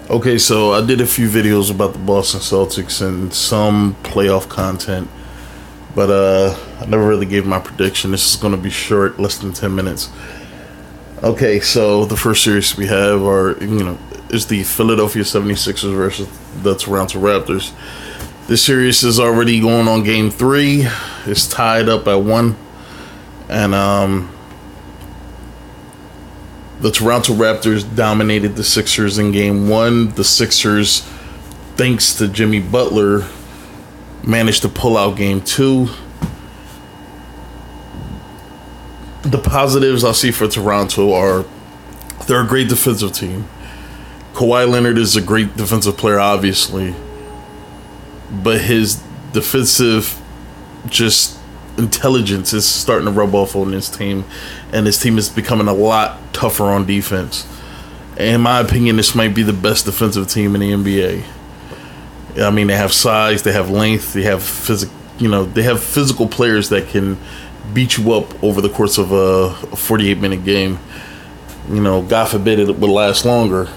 Okay, so I did a few videos about the Boston Celtics and some playoff content, but I never really gave my prediction. This is going to be short, less than 10 minutes. Okay, so the first series we have is the Philadelphia 76ers versus the Toronto Raptors. This series is already going on game 3. It's tied up at 1. And the Toronto Raptors dominated the Sixers in game 1. The Sixers, thanks to Jimmy Butler, managed to pull out game 2. The positives I see for Toronto are they're a great defensive team. Kawhi Leonard is a great defensive player, obviously, but his defensive just intelligence is starting to rub off on this team, and this team is becoming a lot tougher on defense. In my opinion, this might be the best defensive team in the NBA. I mean, they have size, they have length, they have they have physical players that can beat you up over the course of a 48-minute game. God forbid it would last longer,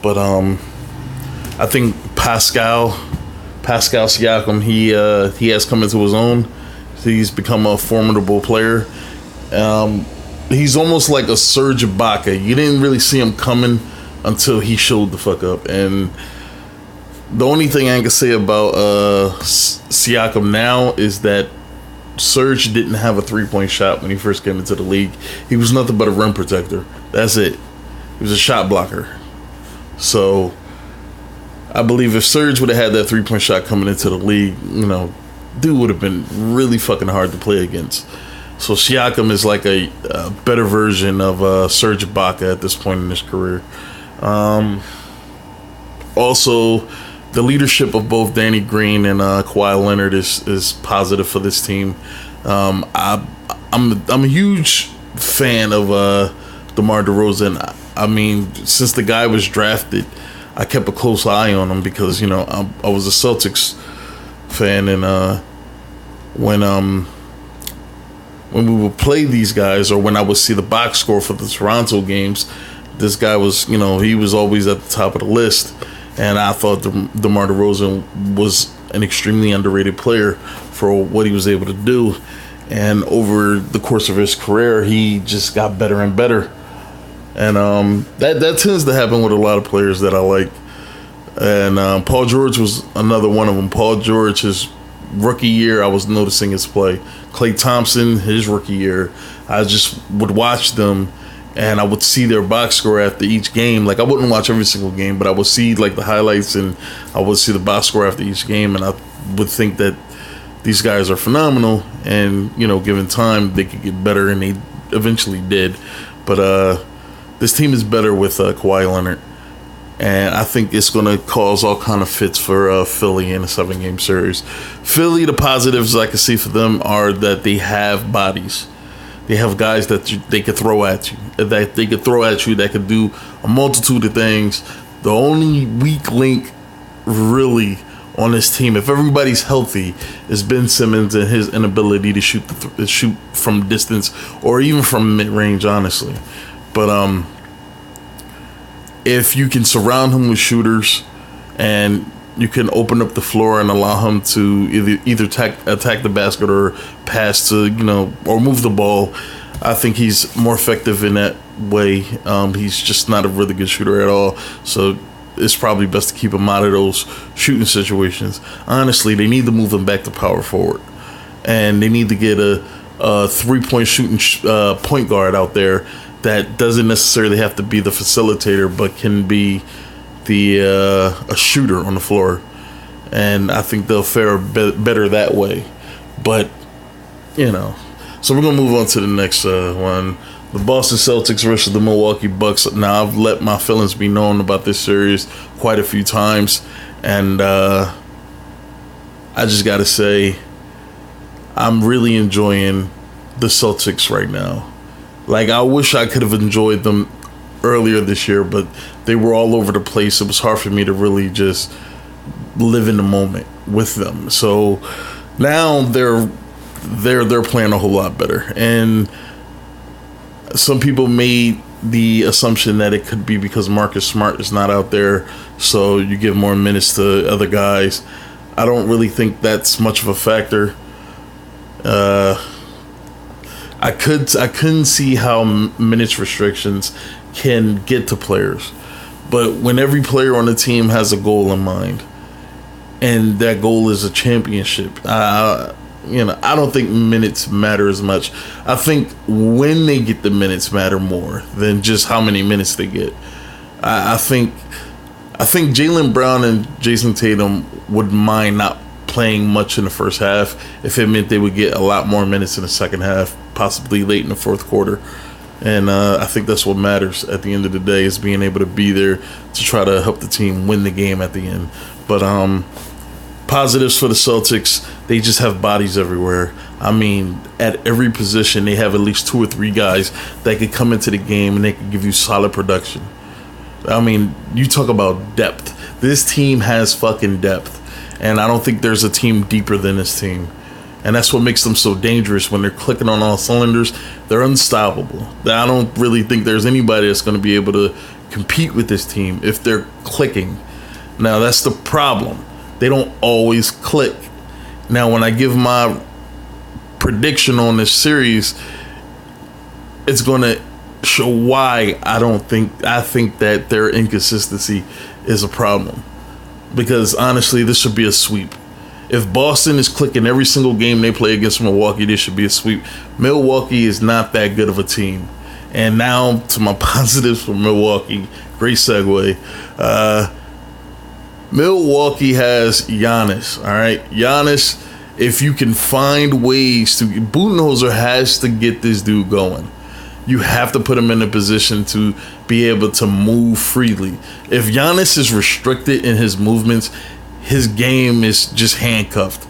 but I think Pascal Siakam, he has come into his own. He's become a formidable player. He's almost like a Serge Ibaka. You didn't really see him coming until he showed the fuck up. And the only thing I can say about Siakam now is that Serge didn't have a 3-point shot when he first came into the league. He was nothing but a rim protector. That's it. He was a shot blocker. So I believe if Serge would have had that 3-point shot coming into the league, dude would have been really fucking hard to play against. So Siakam is like a better version of Serge Ibaka at this point in his career. Also, the leadership of both Danny Green and Kawhi Leonard is positive for this team. I'm a huge fan of DeMar DeRozan. I mean, since the guy was drafted, I kept a close eye on him because I was a Celtics fan, and when we would play these guys, or when I would see the box score for the Toronto games, this guy was he was always at the top of the list. And I thought DeMar DeRozan was an extremely underrated player for what he was able to do. And over the course of his career, he just got better and better. And that tends to happen with a lot of players that I like. And Paul George was another one of them. Paul George, his rookie year, I was noticing his play. Klay Thompson, his rookie year, I just would watch them. And I would see their box score after each game. Like, I wouldn't watch every single game, but I would see like the highlights, and I would see the box score after each game, and I would think that these guys are phenomenal, and given time they could get better, and they eventually did. But this team is better with Kawhi Leonard, and I think it's going to cause all kind of fits for Philly in a 7-game series. Philly, the positives I can see for them are that they have bodies. They have guys that they could throw at you, that could do a multitude of things. The only weak link, really, on this team, if everybody's healthy, is Ben Simmons and his inability to shoot from distance or even from mid-range, honestly. But if you can surround him with shooters, and you can open up the floor and allow him to either attack the basket or pass to, or move the ball, I think he's more effective in that way. He's just not a really good shooter at all. So it's probably best to keep him out of those shooting situations. Honestly, they need to move him back to power forward. And they need to get a 3-point shooting point guard out there that doesn't necessarily have to be the facilitator, but can be a shooter on the floor, and I think they'll fare better that way. But so we're gonna move on to the next one: the Boston Celtics versus the Milwaukee Bucks. Now, I've let my feelings be known about this series quite a few times, and I just gotta say, I'm really enjoying the Celtics right now. Like, I wish I could have enjoyed them earlier this year, but they were all over the place. It was hard for me to really just live in the moment with them. So now they're playing a whole lot better. And some people may the assumption that it could be because Marcus Smart is not out there, so you give more minutes to other guys. I don't really think that's much of a factor. I couldn't see how minutes restrictions can get to players, but when every player on the team has a goal in mind, and that goal is a championship, I don't think minutes matter as much. I think when they get the minutes matter more than just how many minutes they get. I think Jaylen Brown and Jason Tatum would mind not playing much in the first half if it meant they would get a lot more minutes in the second half, possibly late in the fourth quarter. And I think that's what matters at the end of the day, is being able to be there to try to help the team win the game at the end. But positives for the Celtics, they just have bodies everywhere. I mean, at every position, they have at least 2 or 3 guys that could come into the game and they could give you solid production. I mean, you talk about depth. This team has fucking depth. And I don't think there's a team deeper than this team. And that's what makes them so dangerous. When they're clicking on all cylinders, they're unstoppable. I don't really think there's anybody that's going to be able to compete with this team if they're clicking. Now, that's the problem. They don't always click. Now, when I give my prediction on this series, it's going to show why I think that their inconsistency is a problem. Because honestly, this should be a sweep. If Boston is clicking every single game they play against Milwaukee, this should be a sweep. Milwaukee is not that good of a team. And now to my positives for Milwaukee. Great segue. Milwaukee has Giannis. All right, Giannis. If you can find ways to, Budenholzer has to get this dude going. You have to put him in a position to be able to move freely. If Giannis is restricted in his movements, his game is just handcuffed,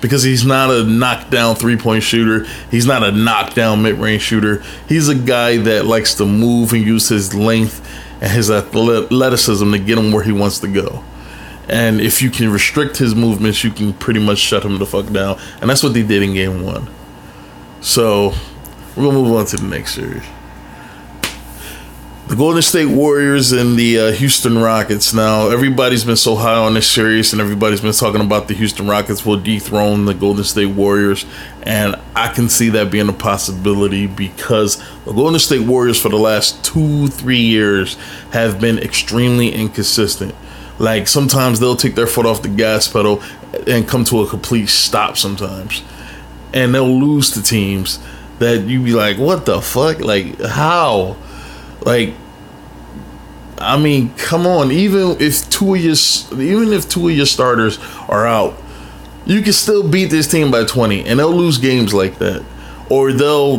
because he's not a knockdown three-point shooter. He's not a knockdown mid-range shooter. He's a guy that likes to move and use his length and his athleticism to get him where he wants to go. And if you can restrict his movements, you can pretty much shut him the fuck down. And that's what they did in game 1. So we're going to move on to the next series. The Golden State Warriors and the Houston Rockets. Now, everybody's been so high on this series, and everybody's been talking about the Houston Rockets will dethrone the Golden State Warriors. And I can see that being a possibility, because the Golden State Warriors for the last 2-3 years have been extremely inconsistent. Like, sometimes they'll take their foot off the gas pedal and come to a complete stop sometimes. And they'll lose to teams that you be like, what the fuck? Like, how? Like, I mean, come on. Even if two of your starters are out, you can still beat this team by 20, and they'll lose games like that. Or they'll,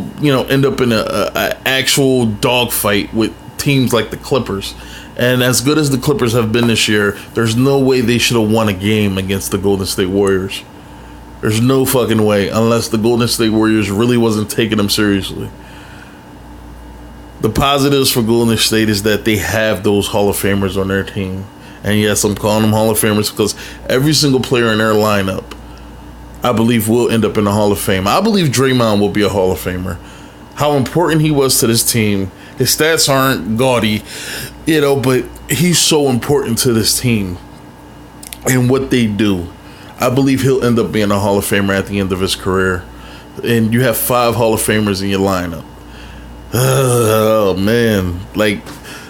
end up in a actual dogfight with teams like the Clippers. And as good as the Clippers have been this year, there's no way they should have won a game against the Golden State Warriors. There's no fucking way, unless the Golden State Warriors really wasn't taking them seriously. The positives for Golden State is that they have those Hall of Famers on their team. And yes, I'm calling them Hall of Famers because every single player in their lineup, I believe, will end up in the Hall of Fame. I believe Draymond will be a Hall of Famer. How important he was to this team. His stats aren't gaudy, but he's so important to this team and what they do. I believe he'll end up being a Hall of Famer at the end of his career. And you have 5 Hall of Famers in your lineup. Oh, man. Like,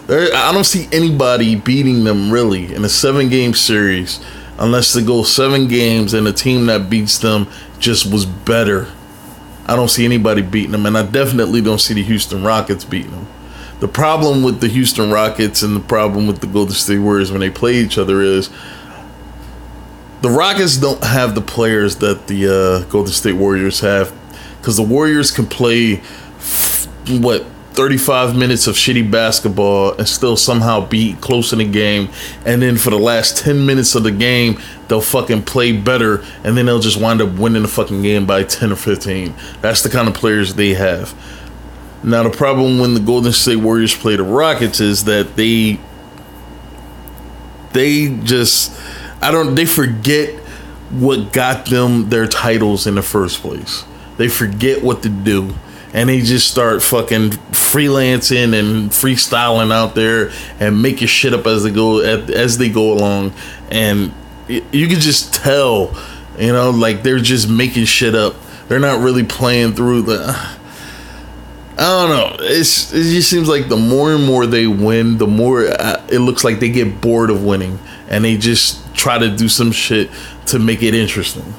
I don't see anybody beating them, really, in a 7-game series, unless they go 7 games and the team that beats them just was better. I don't see anybody beating them, and I definitely don't see the Houston Rockets beating them. The problem with the Houston Rockets and the problem with the Golden State Warriors when they play each other is the Rockets don't have the players that the Golden State Warriors have, because the Warriors can play 35 minutes of shitty basketball and still somehow be close in the game, and then for the last 10 minutes of the game they'll fucking play better, and then they'll just wind up winning the fucking game by 10 or 15. That's the kind of players they have. Now, the problem when the Golden State Warriors play the Rockets is that they forget what got them their titles in the first place. They forget what to do. and they just start fucking freelancing and freestyling out there and making shit up as they go along, and you can just tell, like they're just making shit up. They're not really playing through the. I don't know. It just seems like the more and more they win, the more it looks like they get bored of winning, and they just try to do some shit to make it interesting.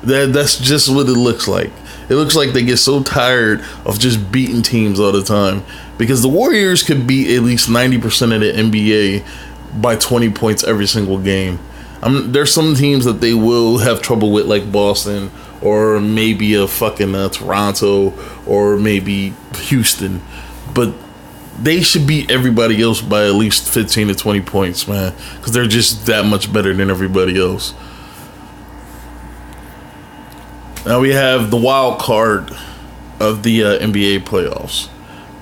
That's just what it looks like. It looks like they get so tired of just beating teams all the time, because the Warriors could beat at least 90% of the NBA by 20 points every single game. There's some teams that they will have trouble with, like Boston, or maybe a fucking Toronto, or maybe Houston, but they should beat everybody else by at least 15 to 20 points, man, because they're just that much better than everybody else. Now we have the wild card of the NBA playoffs.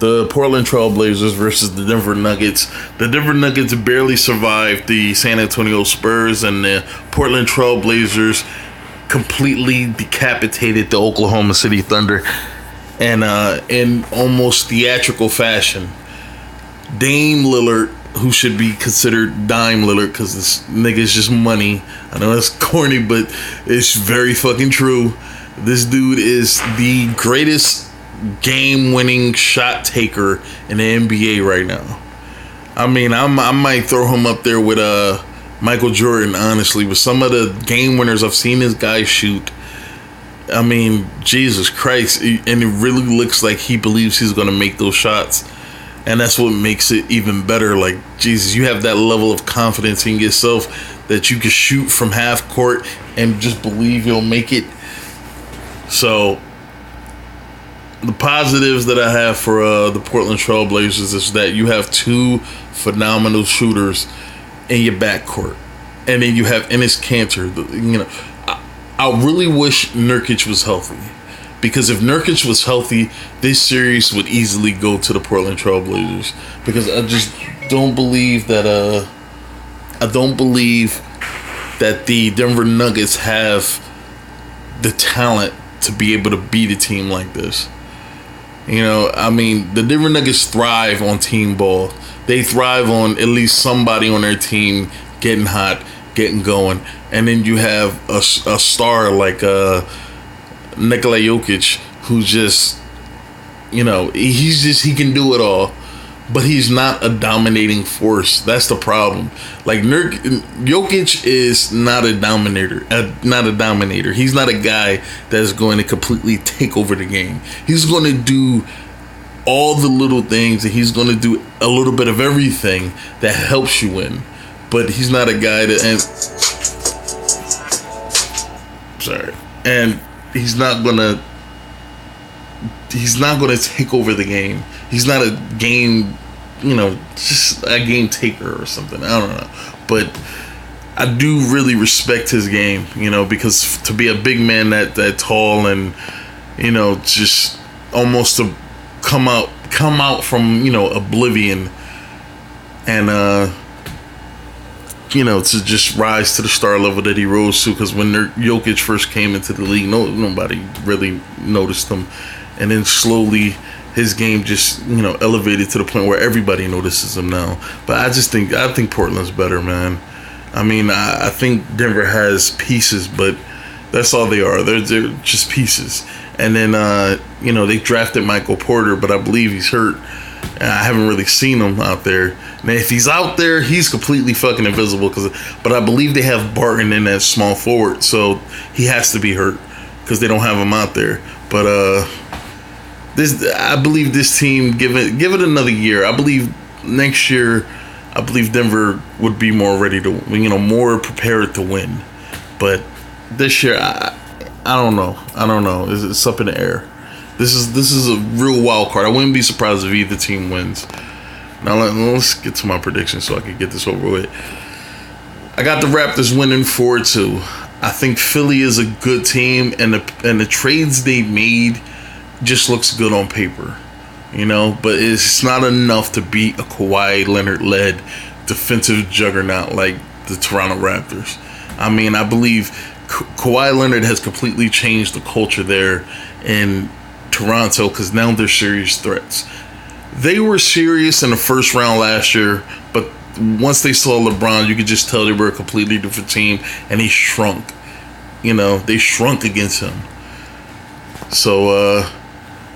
The Portland Trailblazers versus the Denver Nuggets. The Denver Nuggets barely survived the San Antonio Spurs, and the Portland Trailblazers completely decapitated the Oklahoma City Thunder, and in almost theatrical fashion. Dame Lillard, who should be considered Dime Lillard because this nigga's just money. I know that's corny, but it's very fucking true. This dude is the greatest game-winning shot taker in the NBA right now. I mean, I might throw him up there with Michael Jordan, honestly, with some of the game winners I've seen this guy shoot. I mean, Jesus Christ. And it really looks like he believes he's going to make those shots. And that's what makes it even better. Like, Jesus, you have that level of confidence in yourself that you can shoot from half court and just believe you'll make it. So, the positives that I have for the Portland Trailblazers is that you have two phenomenal shooters in your backcourt, and then you have Enes Kanter. I really wish Nurkic was healthy, because if Nurkic was healthy, this series would easily go to the Portland Trailblazers. Because I just don't believe that. I don't believe that the Denver Nuggets have the talent to be able to beat a team like this. I mean, the Denver Nuggets thrive on team ball. They thrive on at least somebody on their team getting hot, getting going. And then you have a star like Nikola Jokic, who just, he can do it all. But he's not a dominating force. That's the problem. Like, Jokic is not a dominator. He's not a guy that's going to completely take over the game. He's going to do all the little things, and he's going to do a little bit of everything that helps you win. But he's not a guy that... And he's not going to take over the game. He's not a game, just a game taker or something. I don't know. But I do really respect his game, because to be a big man that tall and, just almost to come out from, oblivion and, to just rise to the star level that he rose to. Because when Jokic first came into the league, nobody really noticed him. And then slowly his game just, elevated to the point where everybody notices him now. But I think Portland's better, man. I mean, I think Denver has pieces, but that's all they are. They're just pieces. And then, they drafted Michael Porter, but I believe he's hurt. And I haven't really seen him out there. Now, if he's out there, he's completely fucking invisible. But I believe they have Barton in that small forward, so he has to be hurt because they don't have him out there. But I believe this team, give it another year. I believe next year, Denver would be more ready to, more prepared to win. But this year, I don't know. It's up in the air. This is a real wild card. I wouldn't be surprised if either team wins. Now let's get to my prediction so I can get this over with. I got the Raptors winning 4-2. I think Philly is a good team, and the trades they made just looks good on paper, but it's not enough to beat a Kawhi Leonard-led defensive juggernaut like the Toronto Raptors. I mean, I believe Kawhi Leonard has completely changed the culture there, and Toronto because now they're serious threats. They were serious in the first round last year, but once they saw LeBron, you could just tell they were a completely different team, and he shrunk. They shrunk against him. So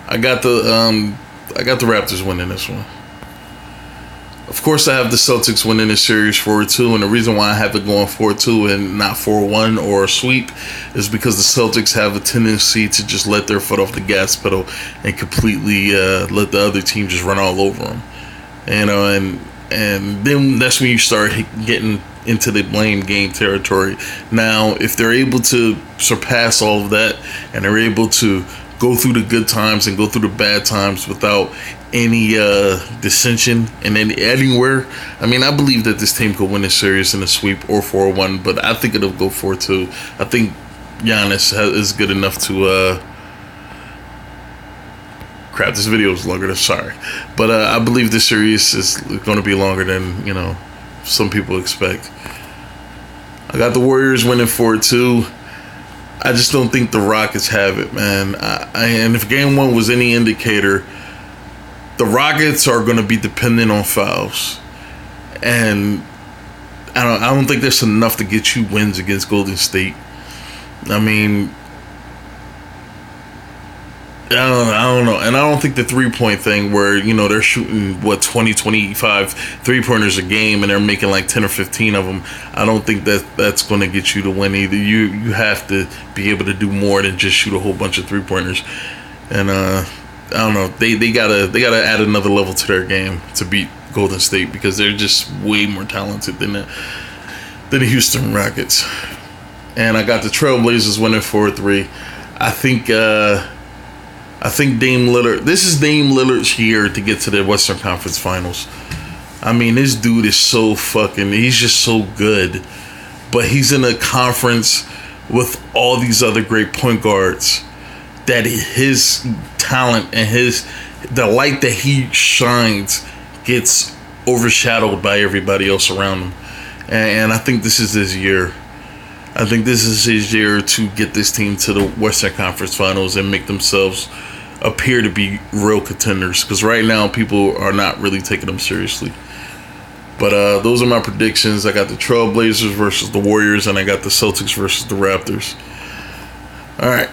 I got the Raptors winning this one. Of course, I have the Celtics winning this series 4-2, and the reason why I have it going 4-2 and not 4-1 or a sweep is because the Celtics have a tendency to just let their foot off the gas pedal and completely let the other team just run all over them. And then that's when you start getting into the blame game territory. Now, if they're able to surpass all of that and they're able to go through the good times and go through the bad times without any dissension and anywhere, I believe that this team could win this series in a sweep or 4-1, but I think it'll go 4-2. I think Giannis is good enough to crap, this video is longer than sorry, but I believe this series is going to be longer than some people expect. I got the Warriors winning 4-2. I just don't think the Rockets have it, man. And if game one was any indicator, the Rockets are going to be dependent on fouls, and I don't think there's enough to get you wins against Golden State. I don't know. And I don't think the 3-point thing where, they're shooting, 20, 25 3-pointers a game and they're making like 10 or 15 of them. I don't think that's going to get you to win either. You have to be able to do more than just shoot a whole bunch of 3-pointers. And I don't know. They gotta add another level to their game to beat Golden State because they're just way more talented than the Houston Rockets. And I got the Trailblazers winning 4-3. I think Dame Lillard, this is Dame Lillard's year to get to the Western Conference Finals. This dude is he's just so good. But he's in a conference with all these other great point guards that his talent and the light that he shines gets overshadowed by everybody else around him. And I think this is his year. I think this is his year to get this team to the Western Conference Finals and make themselves appear to be real contenders, because right now people are not really taking them seriously. But those are my predictions. I got the Trailblazers versus the Warriors, and I got the Celtics versus the Raptors. All right.